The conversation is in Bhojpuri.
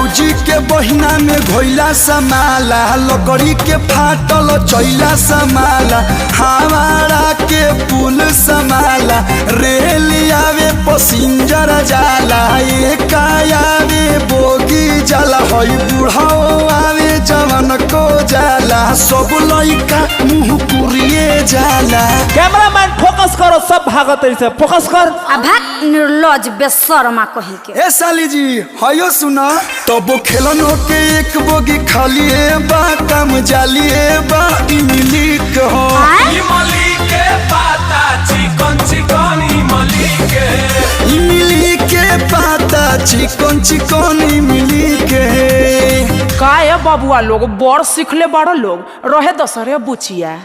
भौजी के बहिना में घोइला समाला, लकड़ी के फाटल चैला समाला, हमारा के पुल समाला, रेल आवे पैसेंजर जाला, एक आवे बोगी जाला, हई बुढ़ाओ आवे जवन को जाला, सब लइका मुँह कुरिए जाला। कैमरामैन फोकस करो, सब भागत से फोकस कर। भाग निर्लज बेशर्मा कही के। ए साली जी हयो सुना, तब खेलनो के एक बोगी खालिए बा, काम जालिए बा, इमली के हो इमली के पाता चिकन चिकन इमली के, इमली के पाता चिकन चिकन इमली के। का है बबुआ लोग बड़ सीखले बड़ लोग रहे दसरे बुचिया।